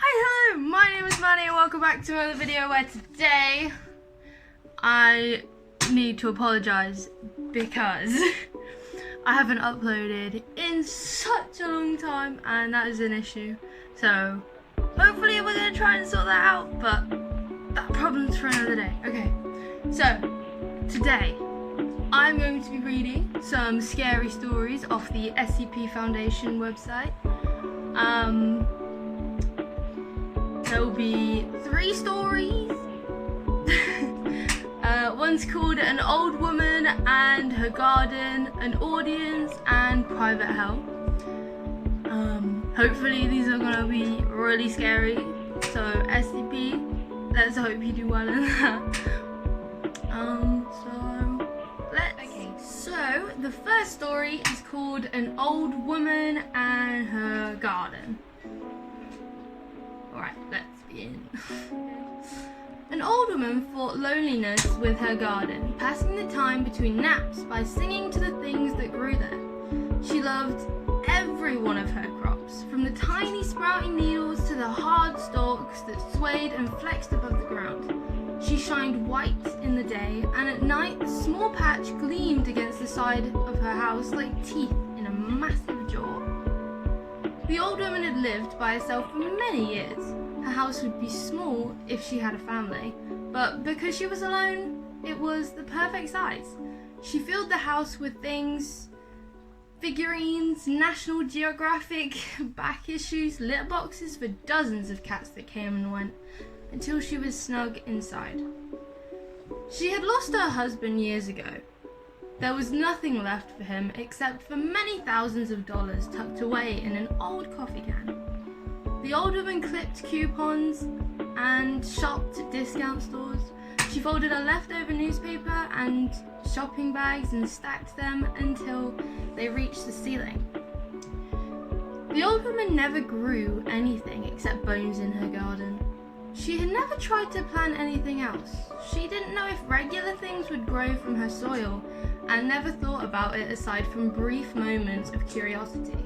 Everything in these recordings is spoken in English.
Hi, hello, my name is Maddie and welcome back to another video where today I need to apologise because I haven't uploaded in such a long time and that is an issue. So hopefully we're going to try and sort that out, but that problem's for another day. Okay, so today I'm going to be reading some scary stories off the SCP Foundation website. There will be 3 stories. One's called An Old Woman and Her Garden, An Audience, and Private Hell. Hopefully these are going to be really scary. So SCP, let's hope you do well in that. So the first story is called An Old Woman and Her Garden. Alright, let's begin. An old woman fought loneliness with her garden, passing the time between naps by singing to the things that grew there. She loved every one of her crops, from the tiny sprouting needles to the hard stalks that swayed and flexed above the ground. She shined white in the day, and at night the small patch gleamed against the side of her house like teeth in a massive jaw. The old woman had lived by herself for many years. Her house would be small if she had a family, but because she was alone, it was the perfect size. She filled the house with things, figurines, National Geographic back issues, litter boxes for dozens of cats that came and went, until she was snug inside. She had lost her husband years ago. There was nothing left for him except for many thousands of dollars tucked away in an old coffee can. The old woman clipped coupons and shopped at discount stores. She folded her leftover newspaper and shopping bags and stacked them until they reached the ceiling. The old woman never grew anything except bones in her garden. She had never tried to plant anything else. She didn't know if regular things would grow from her soil and never thought about it aside from brief moments of curiosity.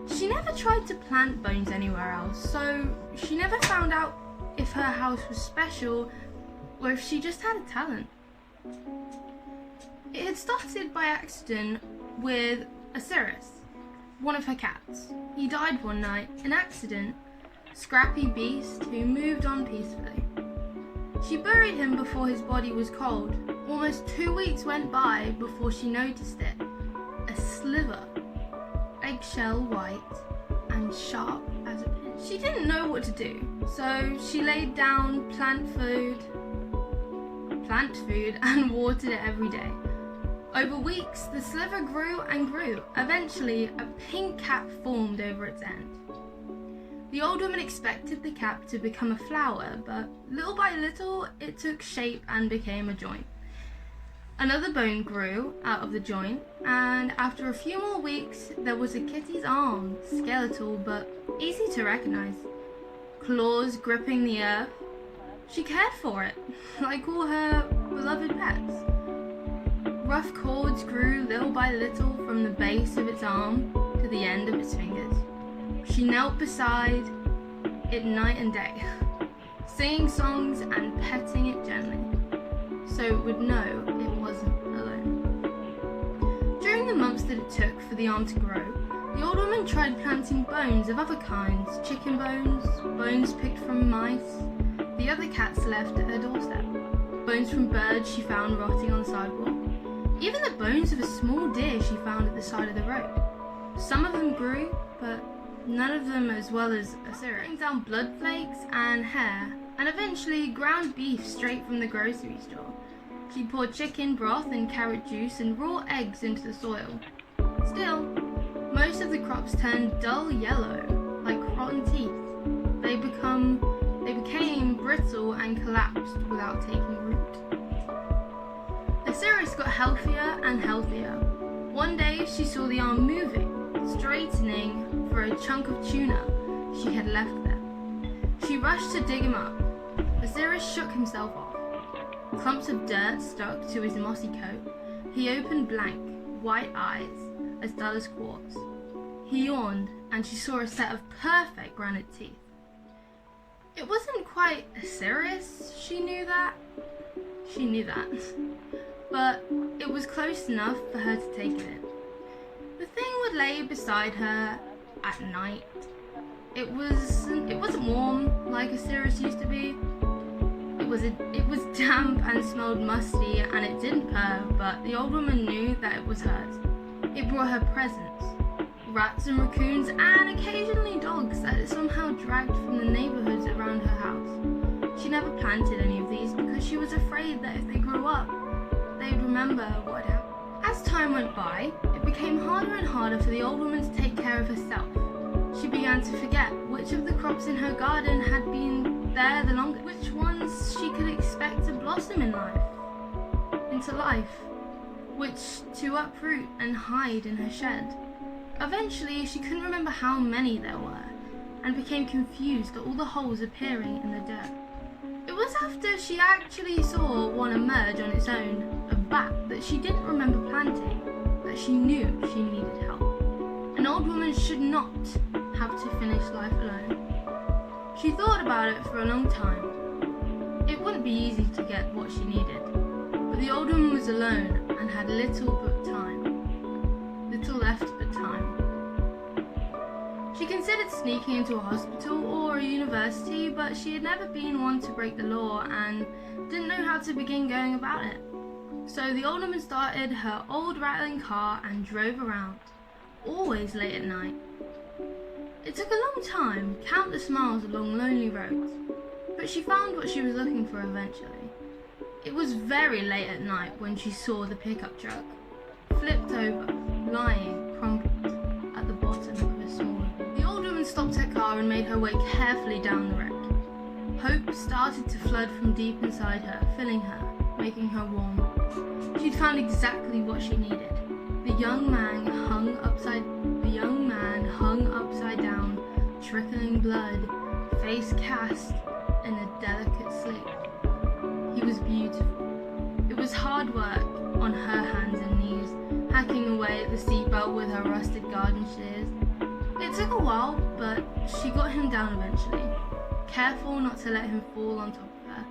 She never tried to plant bones anywhere else, so she never found out if her house was special or if she just had a talent. It had started by accident with Osiris, one of her cats. He died one night, an accident, scrappy beast who moved on peacefully. She buried him before his body was cold. Almost 2 weeks went by before she noticed it. A sliver, eggshell white and sharp as a pin. She didn't know what to do, so she laid down plant food and watered it every day. Over weeks, the sliver grew and grew. Eventually, a pink cap formed over its end. The old woman expected the cap to become a flower, but little by little it took shape and became a joint. Another bone grew out of the joint, and after a few more weeks there was a kitty's arm, skeletal but easy to recognize. Claws gripping the earth. She cared for it, like all her beloved pets. Rough cords grew little by little from the base of its arm to the end of its fingers. She knelt beside it night and day, singing songs and petting it gently, so it would know it wasn't alone. During the months that it took for the arm to grow, the old woman tried planting bones of other kinds, chicken bones, bones picked from mice the other cats left at her doorstep, bones from birds she found rotting on the sidewalk, even the bones of a small deer she found at the side of the road. Some of them grew, but none of them as well as Osiris. Putting down blood flakes and hair, and eventually ground beef straight from the grocery store. She poured chicken broth and carrot juice and raw eggs into the soil. Still, most of the crops turned dull yellow, like rotten teeth. They became brittle and collapsed without taking root. Osiris got healthier and healthier. One day she saw the arm moving, straightening for a chunk of tuna she had left there. She rushed to dig him up. Osiris shook himself off. Clumps of dirt stuck to his mossy coat. He opened blank, white eyes, as dull as quartz. He yawned, and she saw a set of perfect granite teeth. It wasn't quite Osiris, she knew that, but it was close enough for her to take it in. The thing would lay beside her at night. It wasn't warm like Osiris used to be. It was damp and smelled musty, and it didn't purr, but the old woman knew that it was hers. It brought her presents, rats and raccoons, and occasionally dogs that it somehow dragged from the neighborhoods around her house. She never planted any of these because she was afraid that if they grew up, they'd remember what happened. As time went by, it became harder and harder for the old woman to take care of herself. She began to forget which of the crops in her garden had been there the longest, which ones she could expect to blossom into life, which to uproot and hide in her shed. Eventually, she couldn't remember how many there were, and became confused at all the holes appearing in the dirt. It was after she actually saw one emerge on its own, a bat that she didn't remember planting, that she knew she needed help. An old woman should not have to finish life alone. She thought about it for a long time. It wouldn't be easy to get what she needed, but the old woman was alone and had little left but time. She considered sneaking into a hospital or a university, but she had never been one to break the law and didn't know how to begin going about it. So the old woman started her old rattling car and drove around, always late at night. It took a long time, countless miles along lonely roads, but she found what she was looking for eventually. It was very late at night when she saw the pickup truck, flipped over, lying, crumpled, at the bottom of a small ravine. The old woman stopped her car and made her way carefully down the wreck. Hope started to flood from deep inside her, filling her, making her warm. She'd found exactly what she needed. The young man hung upside down, trickling blood, face cast in a delicate sleep. He was beautiful. It was hard work on her hands and knees, hacking away at the seatbelt with her rusted garden shears. It took a while, but she got him down eventually, careful not to let him fall on top of her.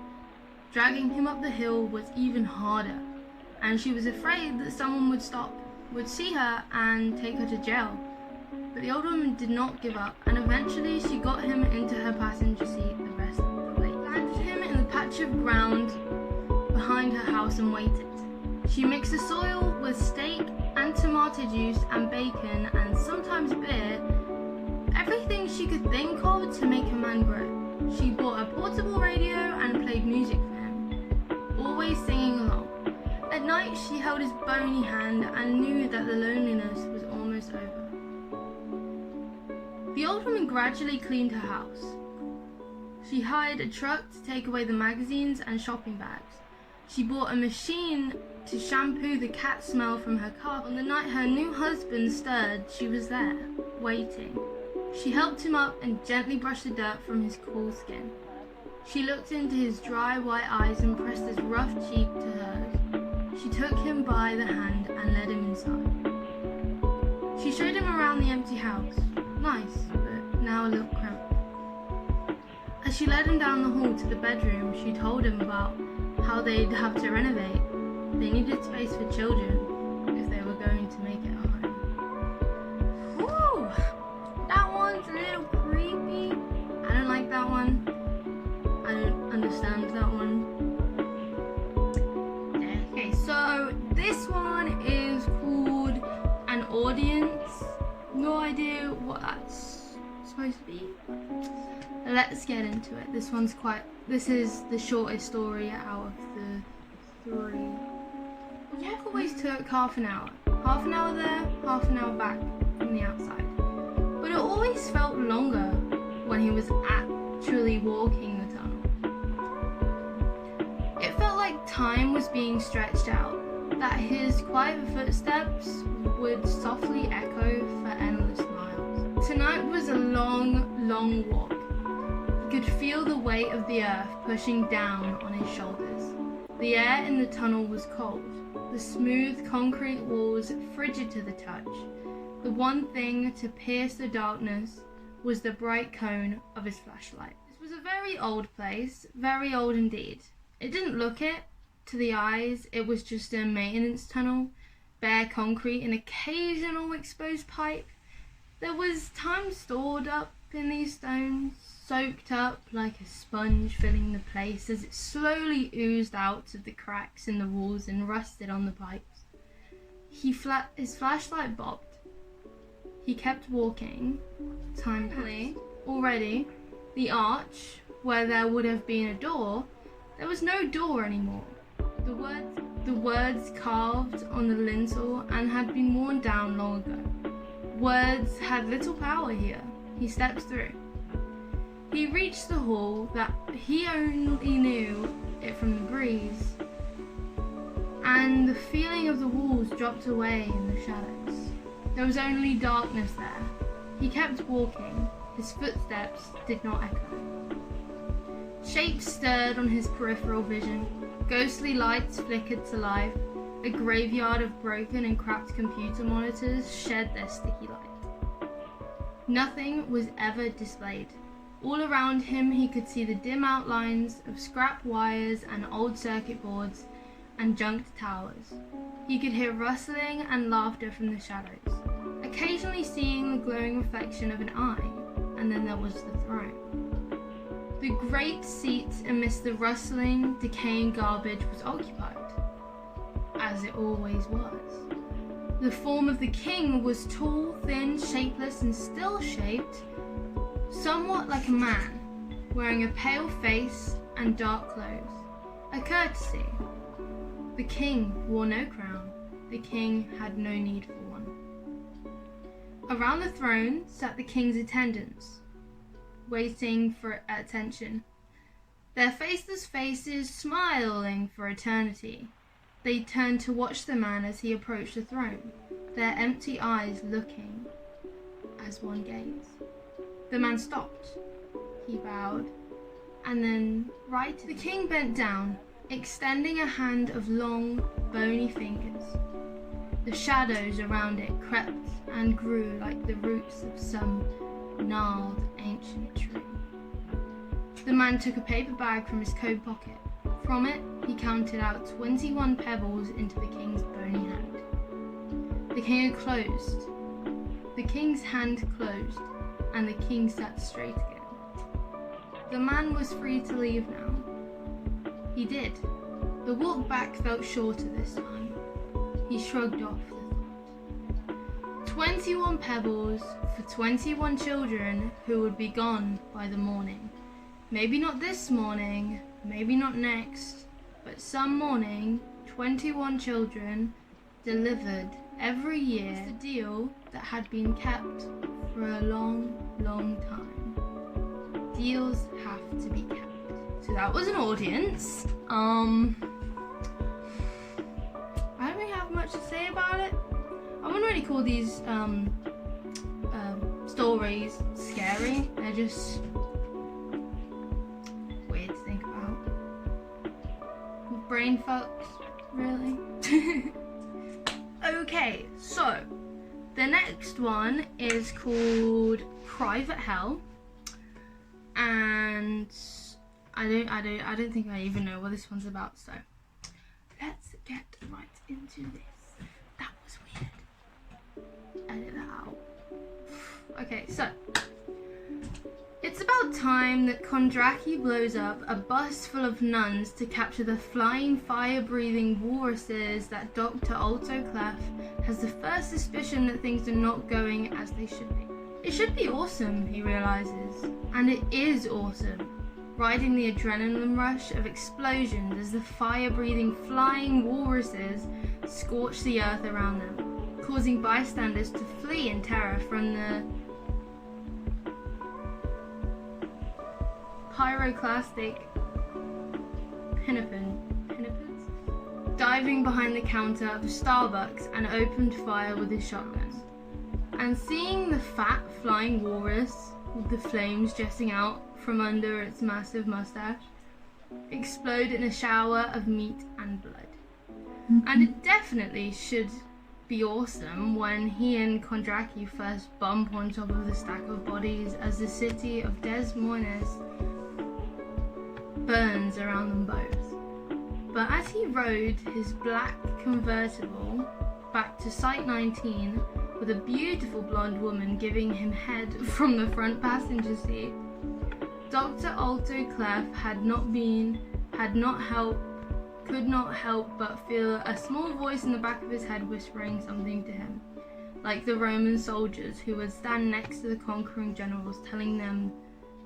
Dragging him up the hill was even harder, and she was afraid that someone would see her and take her to jail. But the old woman did not give up, and eventually she got him into her passenger seat the rest of the way. Landed him in the patch of ground behind her house and waited. She mixed the soil with steak and tomato juice and bacon and sometimes beer, everything she could think of to make a man grow. She bought a portable radio and played music for him, always singing along. At night she held his bony hand and knew that the loneliness was almost over. The old woman gradually cleaned her house. She hired a truck to take away the magazines and shopping bags. She bought a machine to shampoo the cat smell from her car. On the night her new husband stirred, she was there, waiting. She helped him up and gently brushed the dirt from his cool skin. She looked into his dry white eyes and pressed his rough cheek to hers. She took him by the hand and led him inside. She showed him around the empty house. Nice, but now a little cramped. As she led him down the hall to the bedroom, she told him about how they'd have to renovate. They needed space for children if they were going to make it a home. Whew! That one's a little creepy. I don't like that one. I don't understand that one. Okay, so this one is called An Audience. No idea what that's supposed to be. Let's get into it. This is the shortest story out of the three. The walk always took half an hour. Half an hour there, half an hour back from the outside. But it always felt longer when he was actually walking the tunnel. It felt like time was being stretched out, that his quiet footsteps would softly echo for endless miles. Tonight was a long, long walk. He could feel the weight of the earth pushing down on his shoulders. The air in the tunnel was cold, the smooth concrete walls frigid to the touch. The one thing to pierce the darkness was the bright cone of his flashlight. This was a very old place, very old indeed. It didn't look it to the eyes, it was just a maintenance tunnel, bare concrete and occasional exposed pipe. There was time stored up in these stones, soaked up like a sponge, filling the place as it slowly oozed out of the cracks in the walls and rusted on the pipes. His flashlight bobbed. He kept walking. Time passed. Already, the arch, where there would have been a door, there was no door anymore. The words carved on the lintel and had been worn down long ago. Words had little power here. He stepped through. He reached the hall that he only knew it from the breeze, and the feeling of the walls dropped away in the shadows. There was only darkness there. He kept walking. His footsteps did not echo. Shapes stirred on his peripheral vision. Ghostly lights flickered to life. A graveyard of broken and cracked computer monitors shed their sticky light. Nothing was ever displayed. All around him he could see the dim outlines of scrap wires and old circuit boards and junked towers. He could hear rustling and laughter from the shadows, occasionally seeing the glowing reflection of an eye, and then there was the throne. The great seat amidst the rustling, decaying garbage was occupied, as it always was. The form of the king was tall, thin, shapeless, and still shaped, somewhat like a man, wearing a pale face and dark clothes. A courtesy. The king wore no crown. The king had no need for one. Around the throne sat the king's attendants, waiting for attention. Their faceless faces smiling for eternity. They turned to watch the man as he approached the throne, their empty eyes looking as one gaze. The man stopped. He bowed, and then the king bent down, extending a hand of long, bony fingers. The shadows around it crept and grew like the roots of some gnarled ancient tree. The man took a paper bag from his coat pocket. From it, he counted out 21 pebbles into the king's bony hand. The king's hand closed, and the king sat straight again. The man was free to leave now. He did. The walk back felt shorter this time. He shrugged off the thought. 21 pebbles for 21 children who would be gone by the morning. Maybe not this morning, maybe not next, but some morning, 21 children delivered every year. It was the deal that had been kept for a long, long time. Deals have to be kept. So that was an audience. I don't really have much to say about it. I wouldn't really call these stories scary. They're just weird to think about. Brain fucked, really. Okay, so the next one is called Private Hell, and I don't think I even know what this one's about. So let's get right into this. That was weird. Edit that out. Okay, so it's about time that Kondraki blows up a bus full of nuns to capture the flying, fire-breathing walruses that Dr. Alto Clef has the first suspicion that things are not going as they should be. It should be awesome, he realizes, and it is awesome, riding the adrenaline rush of explosions as the fire-breathing, flying walruses scorch the earth around them, causing bystanders to flee in terror from the pyroclastic pinnipeds diving behind the counter of Starbucks and opened fire with his shotgun. And seeing the fat flying walrus with the flames jetting out from under its massive mustache explode in a shower of meat and blood. And it definitely should be awesome when he and Kondraki first bump on top of the stack of bodies as the city of Des Moines burns around them both. But as he rode his black convertible back to Site 19 with a beautiful blonde woman giving him head from the front passenger seat, Dr. Alto Clef could not help but feel a small voice in the back of his head whispering something to him, like the Roman soldiers who would stand next to the conquering generals, telling them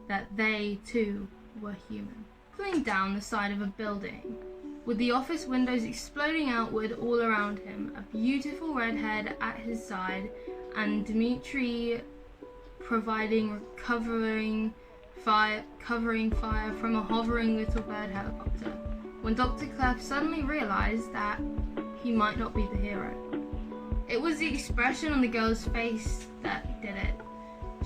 that they too were human. Pulling down the side of a building, with the office windows exploding outward all around him, a beautiful redhead at his side, and Dmitri providing covering fire from a hovering little bird helicopter, when Dr. Clef suddenly realized that he might not be the hero. It was the expression on the girl's face that did it.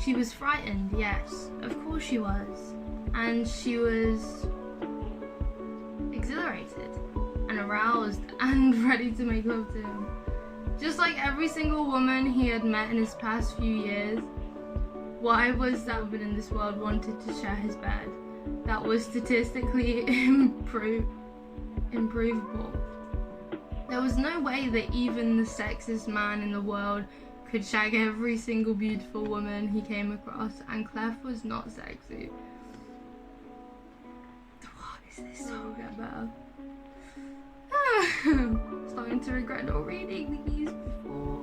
She was frightened, yes, of course she was, and she was exhilarated and aroused and ready to make love to him. Just like every single woman he had met in his past few years, why was that woman in this world wanted to share his bed? That was statistically improvable. There was no way that even the sexiest man in the world could shag every single beautiful woman he came across, and Clef was not sexy. What is this so about? Starting to regret not reading these before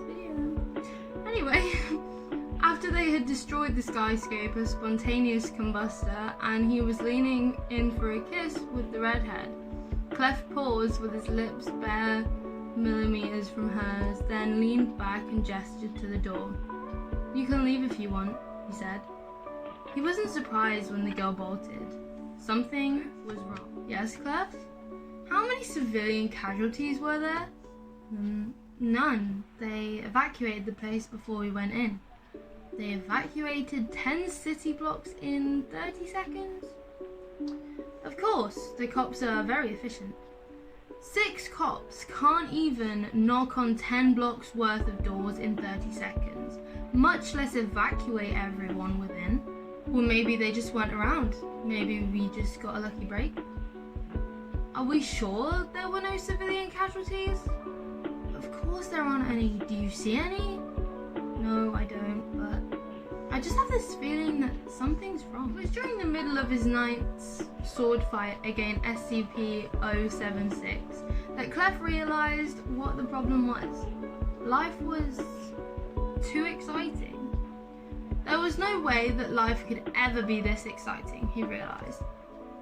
video. Anyway, after they had destroyed the skyscraper spontaneous combustor and he was leaning in for a kiss with the redhead, Clef paused with his lips bare millimeters from hers, then leaned back and gestured to the door. "You can leave if you want," he said. He wasn't surprised when the girl bolted. Something was wrong. "Yes, Clef? How many civilian casualties were there?" None. They evacuated the place before we went in." "They evacuated 10 city blocks in 30 seconds? "Of course, the cops are very efficient. 6 cops can't even knock on 10 blocks worth of doors in 30 seconds, much less evacuate everyone within. Well, maybe they just weren't around. Maybe we just got a lucky break." "Are we sure there were no civilian casualties?" "Of course there aren't any. Do you see any?" "No, I don't, but I just have this feeling that something's wrong." It was during the middle of his night's sword fight against SCP-076 that Clef realized what the problem was. Life was too exciting. There was no way that life could ever be this exciting, he realized.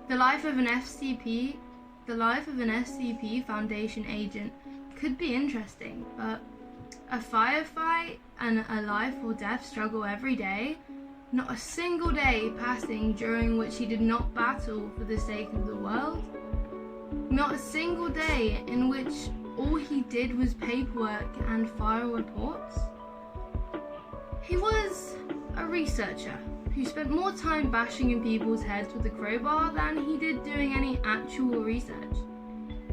The life of an SCP Foundation agent could be interesting, but a firefight and a life or death struggle every day, not a single day passing during which he did not battle for the sake of the world, not a single day in which all he did was paperwork and file reports. He was a researcher who spent more time bashing in people's heads with a crowbar than he did doing any actual research.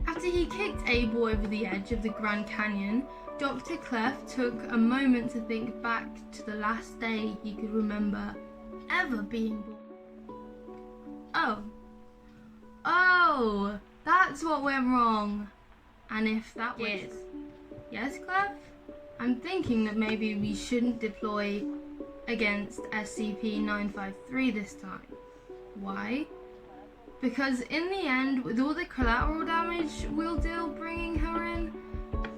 After he kicked Abel over the edge of the Grand Canyon, Dr. Clef took a moment to think back to the last day he could remember ever being born. Oh, that's what went wrong. And if that was... Yes, Clef? I'm thinking that maybe we shouldn't deploy against SCP-953 this time. Why? Because in the end, with all the collateral damage we'll deal bringing her in,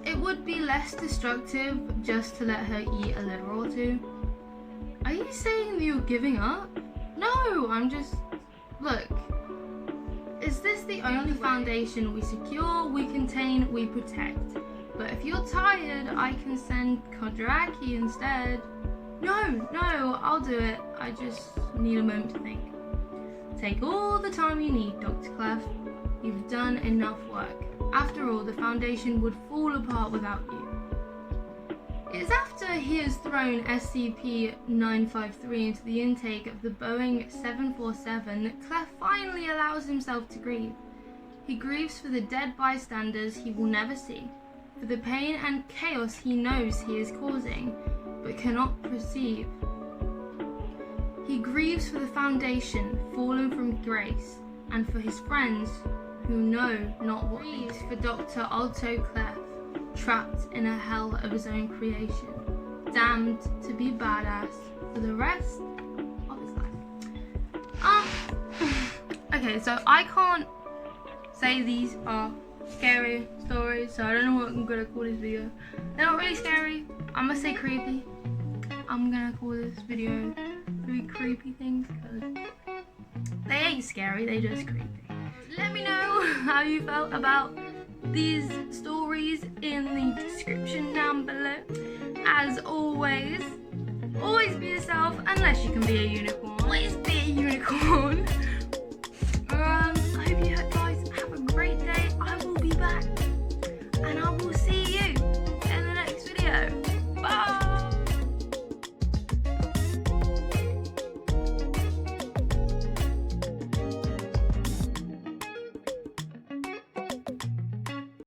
it would be less destructive just to let her eat a litter or two. Are you saying that you're giving up? No, I'm just... Look, is this the only Foundation we secure, we contain, we protect? But if you're tired, I can send Kondraki instead. No, I'll do it. I just need a moment to think. Take all the time you need, Dr. Clef. You've done enough work. After all, the Foundation would fall apart without you. It's after he has thrown SCP-953 into the intake of the Boeing 747 that Clef finally allows himself to grieve. He grieves for the dead bystanders he will never see, for the pain and chaos he knows he is causing, but cannot perceive. He grieves for the foundation fallen from grace, and for his friends who know not what he is. For Dr. Otto Clef, trapped in a hell of his own creation, damned to be badass for the rest of his life. Okay, so I can't say these are scary stories, so I don't know what I'm gonna call this video. They're not really scary. I'm gonna say creepy. I'm gonna call this video 3 creepy things because they ain't scary, they just creepy. Let me know how you felt about these stories in the description down below. As always be yourself unless you can be a unicorn.